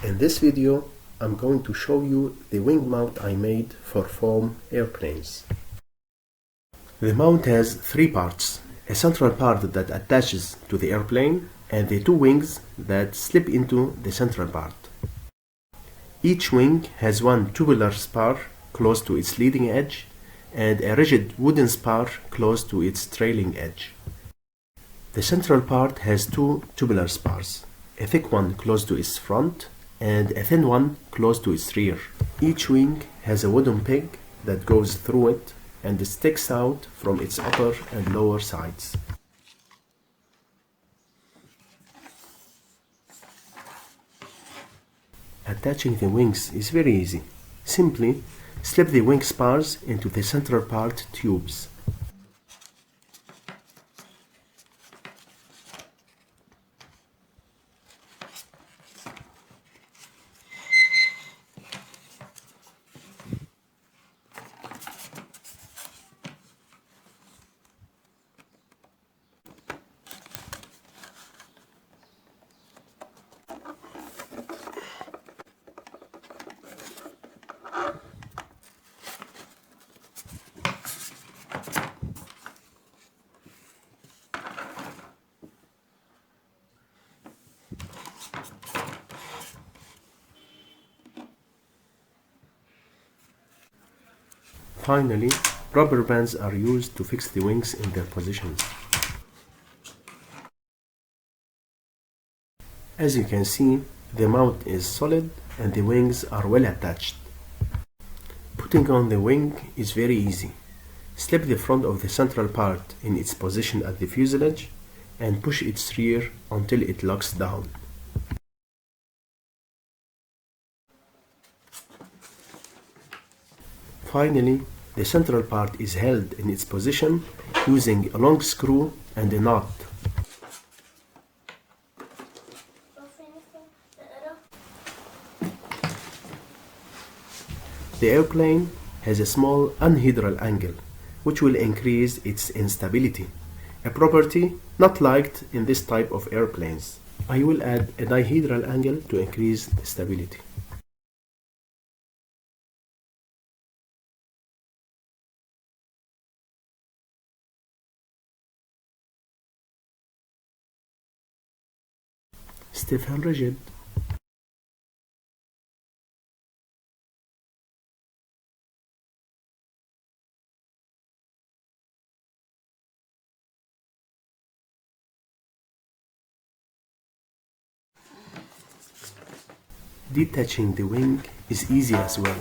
In this video, I'm going to show you the wing mount I made for foam airplanes. The mount has three parts: a central part that attaches to the airplane and the two wings that slip into the central part. Each wing has one tubular spar close to its leading edge and a rigid wooden spar close to its trailing edge. The central part has two tubular spars, a thick one close to its front and a thin one close to its rear. Each wing has a wooden peg that goes through it and sticks out from its upper and lower sides. Attaching the wings is very easy. Simply slip the wing spars into the central part tubes. Finally, rubber bands are used to fix the wings in their positions. As you can see, the mount is solid and the wings are well attached. Putting on the wing is very easy. Slip the front of the central part in its position at the fuselage and push its rear until it locks down. Finally, the central part is held in its position using a long screw and a knot. The airplane has a small anhedral angle, which will increase its instability, a property not liked in this type of airplanes. I will add a dihedral angle to increase stability. Stiff and rigid. Detaching the wing is easy as well.